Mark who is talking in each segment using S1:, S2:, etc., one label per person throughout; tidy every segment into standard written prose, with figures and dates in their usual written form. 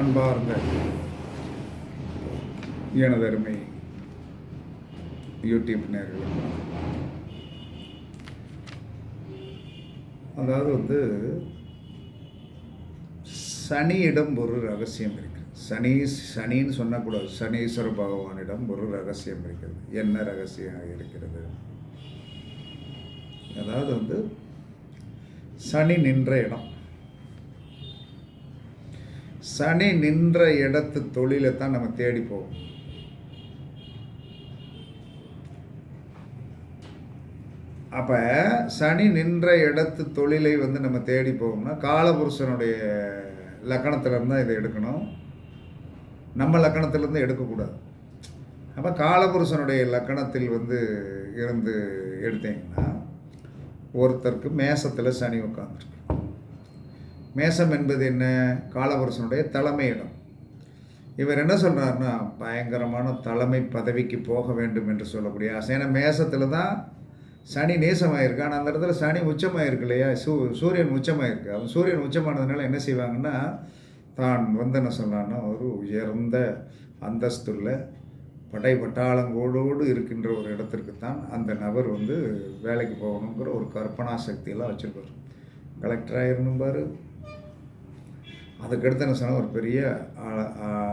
S1: அன்பார்ந்த எனதருமை யூடியூப் நேயர்களுக்கு, அதாவது சனியிடம் ஒரு ரகசியம் இருக்குது. சனின்னு சொன்னக்கூடாது, சனீஸ்வர பகவானிடம் ஒரு ரகசியம் இருக்கிறது. என்ன ரகசியம் இருக்கிறது? அதாவது சனி நின்ற இடம், சனி நின்ற இடத்து தொழிலை தான் நம்ம தேடி போவோம். அப்போ சனி நின்ற இடத்து தொழிலை நம்ம தேடி போவோம்னா காலபுருஷனுடைய லக்கணத்திலேருந்து தான் இதை எடுக்கணும், நம்ம லக்கணத்திலேருந்து எடுக்கக்கூடாது. அப்போ காலபுருஷனுடைய லக்கணத்தில் இருந்து எடுத்தீங்கன்னா, ஒருத்தருக்கு மேசத்தில் சனி உட்காந்துருக்கு. மேசம் என்பது என்ன? காலபுருஷனுடைய தலைமை இடம். இவர் என்ன சொல்கிறாருன்னா, பயங்கரமான தலைமை பதவிக்கு போக வேண்டும் என்று சொல்லக்கூடிய ஆசை. ஏன்னா மேசத்தில் தான் சனி நேசமாயிருக்கு. ஆனால் அந்த இடத்துல சனி உச்சமாயிருக்கு இல்லையா, சூரியன் உச்சமாயிருக்கு. அவன் சூரியன் உச்சமானதுனால என்ன செய்வாங்கன்னா, தான் என்ன சொன்னான்னா, ஒரு உயர்ந்த அந்தஸ்துள்ள படை பட்டாளங்களோடு இருக்கின்ற ஒரு இடத்திற்கு தான் அந்த நபர் வேலைக்கு போகணுங்கிற ஒரு கற்பனா சக்தியெல்லாம் வச்சுருப்பார். கலெக்டராக இருந்தும்பார், அதுக்கடுத்து என்ன சொன்னால் ஒரு பெரிய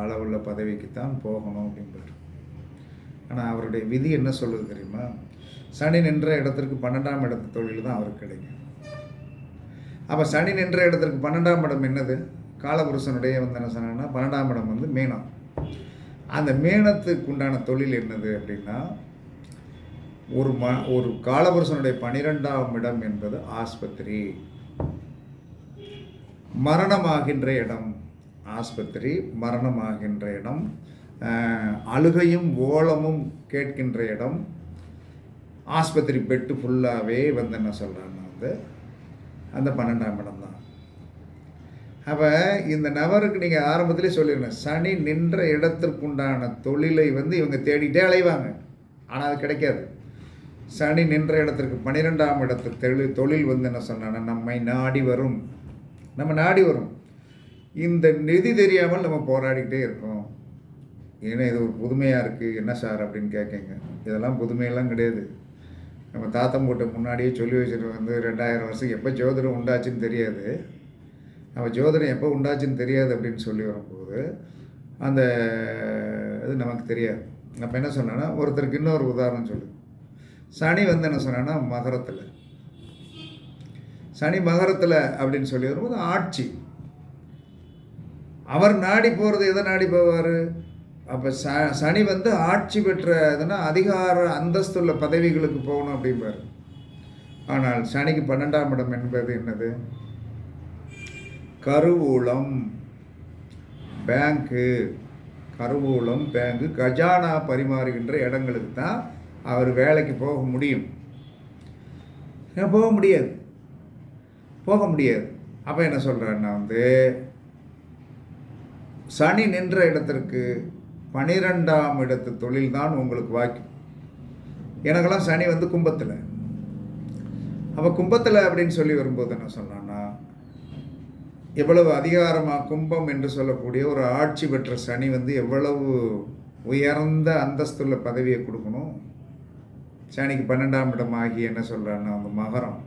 S1: அளவுள்ள பதவிக்கு தான் போகணும் அப்படின்பார். ஆனால் அவருடைய விதி என்ன சொல்லுது தெரியுமா? சனி நின்ற இடத்திற்கு 12ஆம் இடத்து தொழில் தான் அவருக்கு கிடைக்கும். அப்போ சனி நின்ற இடத்திற்கு 12ஆம் இடம் என்னது? காலபுருஷனுடைய என்ன சொன்னா 12ஆம் இடம் மீனம். அந்த மீனத்துக்கு உண்டான தொழில் என்னது அப்படின்னா, ஒரு காலபுருஷனுடைய 12ஆம் இடம் என்பது ஆஸ்பத்திரி, மரணமாகின்ற இடம். ஆஸ்பத்திரி, மரணமாகின்ற இடம், அழுகையும் ஓலமும் கேட்கின்ற இடம். ஆஸ்பத்திரி பெட்டு ஃபுல்லாகவே என்ன சொல்கிறாங்கன்னா அந்த 12ஆம் இடம் தான். அப்போ இந்த நபருக்கு நீங்கள் ஆரம்பத்திலே சொல்லிடணும், சனி நின்ற இடத்திற்குண்டான தொழிலை இவங்க தேடிட்டே அலைவாங்க, ஆனால் அது கிடைக்காது. சனி நின்ற இடத்திற்கு 12ஆம் இடத்து தொழில் என்ன சொன்னான்னா நம்மை நாடி வரும், நம்ம நாடி வரும். இந்த நிதி தெரியாமல் நம்ம போராடிக்கிட்டே இருக்கோம். ஏன்னா இது ஒரு புதுமையாக இருக்குது, என்ன சார் அப்படின்னு கேட்குங்க. இதெல்லாம் புதுமையெல்லாம் கிடையாது. நம்ம தாத்தம் போட்ட முன்னாடியே சொல்லி வச்சுட்டு 2000 வருஷம் எப்போ ஜோதிடம் உண்டாச்சுன்னு தெரியாது, நம்ம ஜோதிடம் எப்போ உண்டாச்சுன்னு தெரியாது அப்படின்னு சொல்லி வரும்போது அந்த இது நமக்கு தெரியாது. அப்போ என்ன சொன்னேன்னா, ஒருத்தருக்கு இன்னொரு உதாரணம் சொல்லு. சனி என்ன சொன்னேன்னா மகரத்தில், சனி மகரத்தில் அப்படின்னு சொல்லி வரும்போது ஆட்சி. அவர் நாடி போகிறது எதை நாடி போவார்? அப்போ சனி ஆட்சி பெற்ற எதுனா அதிகார அந்தஸ்துள்ள பதவிகளுக்கு போகணும் அப்படிம்பார். ஆனால் சனிக்கு 12ஆம் இடம் என்பது என்னது? கருவூலம், பேங்க்கு, கருவூலம், பேங்கு, கஜானா பரிமாறுகின்ற இடங்களுக்கு தான் அவர் வேலைக்கு போக முடியும். போக முடியாது, போக முடியாது. அப்போ என்ன சொல்கிறாருன்னா, சனி நின்ற இடத்திற்கு 12ஆம் இடத்து தொழில் தான் உங்களுக்கு வாய்க்கும். எனக்கெல்லாம் சனி கும்பத்தில். அப்போ கும்பத்தில் அப்படின்னு சொல்லி வரும்போது என்ன சொன்னான்னா, எவ்வளவு அதிகாரமாக கும்பம் என்று சொல்லக்கூடிய ஒரு ஆட்சி பெற்ற சனி எவ்வளவு உயர்ந்த அந்தஸ்துள்ள பதவியை கொடுக்கணும். சனிக்கு 12ஆம் இடம் ஆகி என்ன சொல்கிறான்னா, மகரம்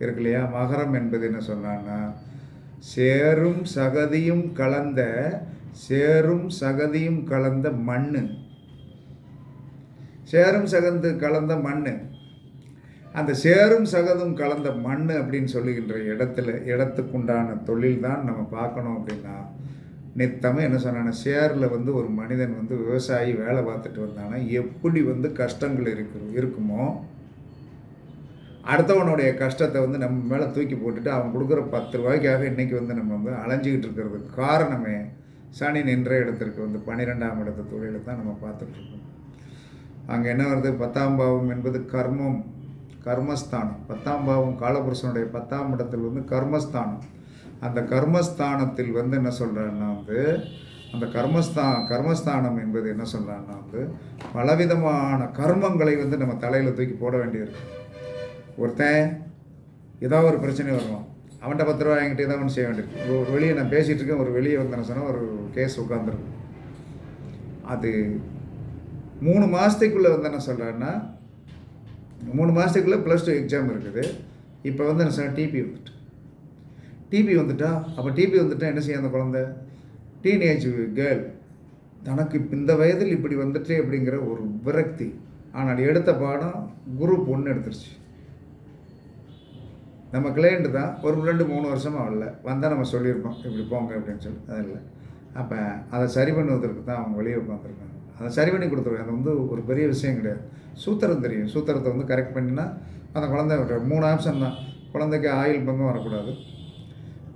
S1: இருக்கு இல்லையா, மகரம் என்பது என்ன சொன்னான்னா, சேரும் சகதியும் கலந்த மண், சேரும் சகந்து கலந்த மண். அந்த சேரும் சகதும் கலந்த மண் அப்படின்னு சொல்லுகின்ற இடத்துக்குண்டான தொழில் தான் நம்ம பார்க்கணும். அப்படின்னா நித்தமும் என்ன சொன்னான்னா, சேரில் ஒரு மனிதன் விவசாயி வேலை பார்த்துட்டு வந்தானா எப்படி கஷ்டங்கள் இருக்குமோ, அடுத்தவனுடைய கஷ்டத்தை நம்ம மேலே தூக்கி போட்டுட்டு அவன் கொடுக்குற 10 ரூபாய்க்காக இன்றைக்கி நம்ம அலைஞ்சிக்கிட்டு இருக்கிறதுக்கு காரணமே சனி நின்ற இடத்திற்கு 12ஆம் இடத்து தொழிலை தான் நம்ம பார்த்துட்ருக்கோம். அங்கே என்ன வருது? 10ஆம் பாவம் என்பது கர்மம், கர்மஸ்தானம். 10ஆம் பாவம் காலபுருஷனுடைய 10ஆம் இடத்தில் கர்மஸ்தானம். அந்த கர்மஸ்தானத்தில் என்ன சொல்கிறான்னா, அந்த கர்மஸ்தானம் என்பது என்ன சொல்கிறான்னா, பலவிதமான கர்மங்களை நம்ம தலையில் தூக்கி போட வேண்டியிருக்கு. ஒருத்தன் ஏதாவது ஒரு பிரச்சனை வருவான், அவன்கிட்ட 10 ரூபா வாங்கிட்டு தான் ஒன்று செய்ய வேண்டியிருக்கு. ஒரு வெளியே நான் பேசிகிட்டு இருக்கேன், ஒரு வெளியே வந்தேன்னு சொன்னால் ஒரு கேஸ் உட்காந்துருக்கு. அது 3 மாதத்துக்குள்ளே வந்து என்ன சொல்கிறேன்னா 3 மாதத்துக்குள்ளே +2 எக்ஸாம் இருக்குது. இப்போ வந்து என்ன சொன்னால் டிபி வந்துட்டா அப்போ டிபி வந்துட்டால் என்ன செய்ய அந்த குழந்தை டீனேஜ் கேர்ள் தனக்கு இந்த வயதில் இப்படி வந்துட்டு அப்படிங்கிற ஒரு விரக்தி. ஆனால் எடுத்த பாடம் குரூப் 1 எடுத்துருச்சு. நம்ம கிளையண்ட்டு தான் ஒரு 2-3 வருஷமாக வரல வந்தால் நம்ம சொல்லியிருக்கோம் இப்படி போங்க அப்படின்னு சொல்லி அது இல்லை. அப்போ அதை சரி பண்ணுவதற்கு தான் அவங்க வெளியே உட்காந்துருக்காங்க. அதை சரி பண்ணி கொடுத்துருவேன். அது வந்து ஒரு பெரிய விஷயம் கிடையாது. சூத்திரம் தெரியும். சூத்திரத்தை வந்து கரெக்ட் பண்ணினா அந்த குழந்தை 3 ஆப்ஷன் தான். குழந்தைக்கு ஆயில் பங்கம் வரக்கூடாது,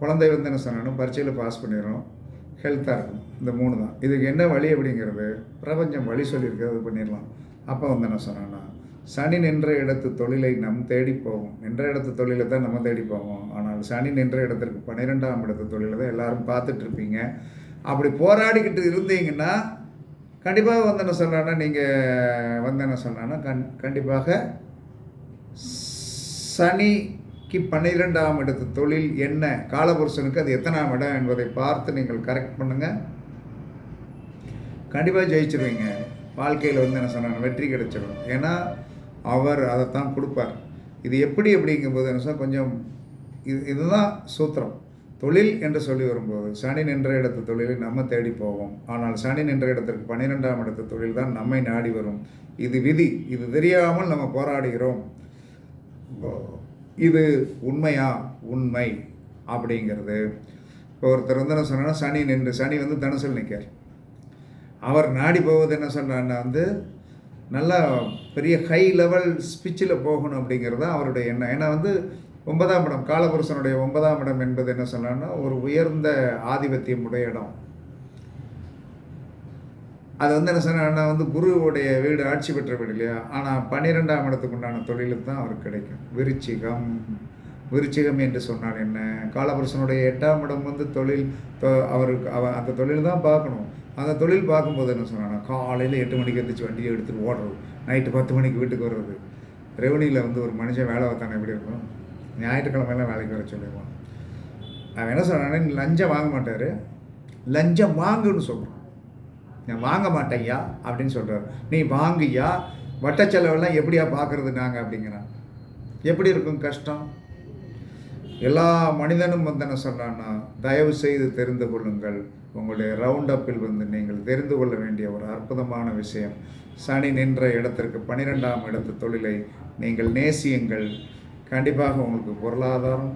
S1: குழந்தை வந்து என்ன சொன்னாலும் பரீட்சையில் பாஸ் பண்ணிடணும், ஹெல்த்தாக இருக்கணும். இந்த 3 தான். இதுக்கு என்ன வழி அப்படிங்கிறது பிரபஞ்சம் வழி சொல்லியிருக்கு, அது பண்ணிடலாம். அப்போ வந்து என்ன சொன்னான்னா சனி நின்ற இடத்து தொழிலை நம் தேடி போவோம். நின்ற இடத்து தொழிலை தான் நம்ம தேடி போவோம். ஆனால் சனி நின்ற இடத்திற்கு 12ஆம் இடத்து தொழிலை தான் எல்லோரும் பார்த்துட்ருப்பீங்க. அப்படி போராடிக்கிட்டு இருந்தீங்கன்னா கண்டிப்பாக வந்து என்ன சொல்கிறான்னா நீங்கள் வந்து என்ன சொன்னான்னா கண்டிப்பாக சனிக்கு 12ஆம் இடத்து தொழில் என்ன, காலபுருஷனுக்கு அது எத்தனாம் இடம் என்பதை பார்த்து நீங்கள் கரெக்ட் பண்ணுங்கள். கண்டிப்பாக ஜெயிச்சிருவீங்க. வாழ்க்கையில் வந்து என்ன சொன்னாங்க வெற்றி கிடைச்சிடும். ஏன்னா அவர் அதைத்தான் கொடுப்பார். இது எப்படி அப்படிங்கும்போது என்ன சொன்னால் கொஞ்சம் இதுதான் சூத்திரம். தொழில் என்று சொல்லி வரும்போது சனி நின்ற இடத்து தொழிலை நம்ம தேடி போவோம். ஆனால் சனி நின்ற இடத்திற்கு 12ஆம் இடத்து தொழில் தான் நம்மை நாடி வரும். இது விதி. இது தெரியாமல் நம்ம போராடுகிறோம். இது உண்மையா? உண்மை அப்படிங்கிறது. இப்போ ஒருத்தர் வந்து என்ன சொன்னா சனி வந்து தனுசில் நிற்கார். அவர் நாடி போவது என்ன சொல்கிறாருன்னா வந்து நல்லா பெரிய ஹை லெவல் ஸ்பீச்சில் போகணும் அப்படிங்கிறது தான் அவருடைய எண்ணம். ஏன்னா வந்து 9ஆம் இடம் காலபுருஷனுடைய 9ஆம் இடம் என்பது என்ன சொன்னான்னா ஒரு உயர்ந்த ஆதிபத்தியம் உடைய இடம். அது வந்து என்ன சொன்னா வந்து குருவுடைய வீடு ஆட்சி பெற்ற வீடு இல்லையா. ஆனால் 12ஆம் இடத்துக்கு உண்டான தொழிலுக்கு தான் அவருக்கு கிடைக்கும். விருச்சிகம் என்று சொன்னால் என்ன, காலபுருஷனுடைய 8ஆம் இடம் வந்து தொழில். அவருக்கு அந்த தொழில் தான் பார்க்கணும். அந்த தொழில் பார்க்கும்போது என்ன சொன்னான்னா காலையில் 8 மணிக்கு எழுந்திரிச்சு வண்டியை எடுத்துகிட்டு ஓடுறது, நைட்டு 10 மணிக்கு வீட்டுக்கு வர்றது. ரெவன்யூவில் வந்து ஒரு மனுஷன் வேலை பார்த்தானே எப்படி இருக்கும்? ஞாயிற்றுக்கிழமையெல்லாம் வேலைக்கு வர சொல்லிடுவான். அவன் என்ன சொன்னான்னா நீ லஞ்சம் வாங்க மாட்டார், லஞ்சம் வாங்குன்னு சொல்கிறான். நான் வாங்க மாட்டேயா அப்படின்னு சொல்கிறார். நீ வாங்கியா, வட்ட செலவெல்லாம் எப்படியா பார்க்குறது நாங்கள் அப்படிங்கிறான். எப்படி இருக்கும் கஷ்டம்? எல்லா மனிதனும் வந்து என்ன சொல்கிறான்னா தயவு செய்து தெரிந்து கொள்ளுங்கள். உங்களுடைய ரவுண்ட் அப்பில் வந்து நீங்கள் தெரிந்து கொள்ள வேண்டிய ஒரு அற்புதமான விஷயம், சனி நின்ற இடத்திற்கு 12ஆம் இடத்து தொழிலை நீங்கள் நேசியுங்கள். கண்டிப்பாக உங்களுக்கு பொருளாதாரம்,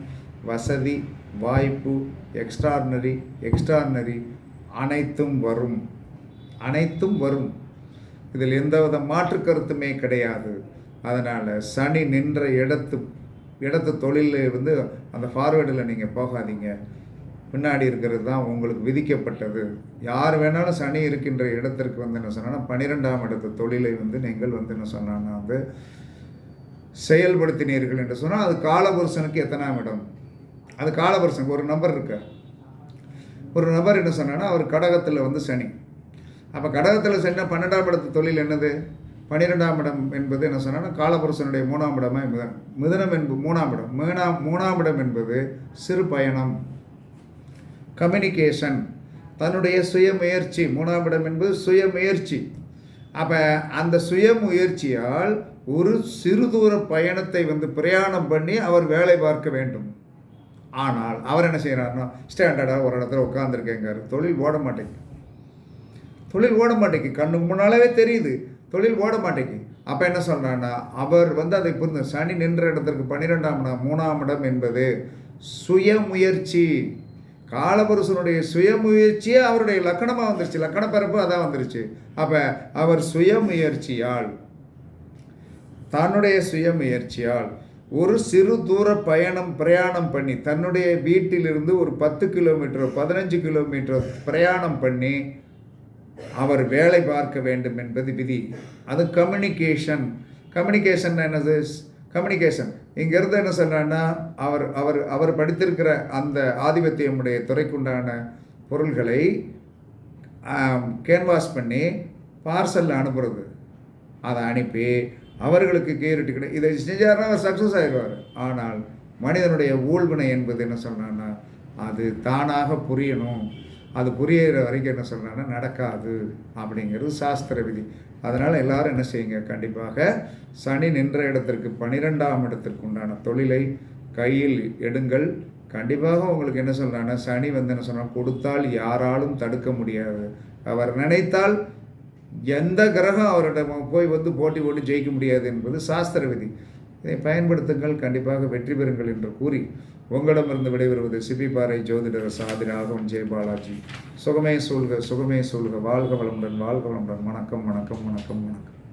S1: வசதி, வாய்ப்பு, எக்ஸ்ட்ரார்னரி அனைத்தும் வரும். இதில் எந்தவித மாற்று கருத்துமே கிடையாது. அதனால் சனி நின்ற இடத்து தொழிலில் வந்து அந்த ஃபார்வேர்டில் நீங்கள் போகாதீங்க. பின்னாடி இருக்கிறது தான் உங்களுக்கு விதிக்கப்பட்டது. யார் வேணாலும் சனி இருக்கின்ற இடத்திற்கு வந்து என்ன சொன்னால் 12ஆம் இடத்து தொழிலை வந்து நீங்கள் வந்து என்ன சொன்னாங்கன்னா வந்து செயல்படுத்தினீர்கள் என்று சொன்னால் அது காலபுருஷனுக்கு எத்தனாம் இடம்? அது காலபுருஷனுக்கு ஒரு நபர் இருக்கார். ஒரு நபர் என்ன சொன்னான்னா அவர் கடகத்தில் வந்து சனி. அப்போ கடகத்தில் சனினா 12ஆம் இடத்து தொழில் என்னது? 12ஆம் இடம் என்பது என்ன சொன்னால் காலபுருஷனுடைய 3ஆம் இடமாக மிதுனம் என்பது 3ஆம் இடம். 3ஆம் இடம் என்பது சிறு பயணம், கம்யூனிகேஷன், தன்னுடைய சுயமுயற்சி. 3ஆம் இடம் என்பது சுயமுயற்சி. அப்போ அந்த சுயமுயற்சியால் ஒரு சிறு தூர பயணத்தை வந்து பிரயாணம் பண்ணி அவர் வேலை பார்க்க வேண்டும். ஆனால் அவர் என்ன செய்கிறாருன்னா ஸ்டாண்டர்டாக ஒரு இடத்துல உட்காந்துருக்கேங்காரு. தொழில் ஓட மாட்டேங்கி கண்ணுக்கு முன்னாலே தெரியுது, தொழில் ஓட மாட்டேங்கி. அப்போ என்ன சொல்கிறான்னா அவர் வந்து அதை புரிந்து சனி நின்ற இடத்திற்கு 12ஆம் இடம் 3ஆம் இடம் என்பது சுயமுயற்சி. காலபுருஷனுடைய சுயமுயற்சியே அவருடைய லக்கணமாக வந்துருச்சு, லக்கண பிறப்பு அதான் வந்துருச்சு. அப்போ அவர் தன்னுடைய சுயமுயற்சியால் ஒரு சிறு தூர பிரயாணம் பண்ணி தன்னுடைய வீட்டிலிருந்து ஒரு 10 கிலோமீட்டர் 15 கிலோமீட்டர் பிரயாணம் பண்ணி அவர் வேலை பார்க்க வேண்டும் என்பது விதி. அது கம்யூனிகேஷன் என்னது? கம்யூனிகேஷன் இங்கேருந்து என்ன சொல்கிறான்னா அவர் படித்திருக்கிற அந்த ஆதிபத்தியமுடைய துறைக்குண்டான பொருள்களை கேன்வாஸ் பண்ணி பார்சலில் அனுப்புறது. அதை அனுப்பி அவர்களுக்கு கிளியரிட்டி இதை செஞ்சாருன்னா அவர் சக்ஸஸ் ஆகிடுவார். ஆனால் மனிதனுடைய ஊழ்வினை என்பது என்ன சொல்கிறான்னா அது தானாக புரியணும், அது புரியிற வரைக்கும் என்ன சொல்கிறான்னா நடக்காது அப்படிங்கிறது சாஸ்திர விதி. அதனால் எல்லோரும் என்ன செய்யுங்க, கண்டிப்பாக சனி நின்ற இடத்திற்கு 12ஆம் இடத்திற்கு உண்டான தொழிலை கையில் எடுங்கள். கண்டிப்பாக உங்களுக்கு என்ன சொல்கிறாங்கன்னா சனி வந்து என்ன சொன்னால் கொடுத்தால் யாராலும் தடுக்க முடியாது. அவர் நினைத்தால் எந்த கிரகம் அவரிடம் போய் வந்து போட்டி போட்டு ஜெயிக்க முடியாது என்பது சாஸ்திர விதி. இதை பயன்படுத்துங்கள், கண்டிப்பாக வெற்றி பெறுங்கள் என்று கூறி உங்களிடமிருந்து விடைபெறுவது சிப்பிப்பாறை ஜோதிடர் சாதி ராகவன் ஜெயபாலாஜி. சுகமே சூழ்க, சுகமே சூழ்க. வாழ்க வளமுடன், வாழ்க வளமுடன். வணக்கம், வணக்கம், வணக்கம், வணக்கம்.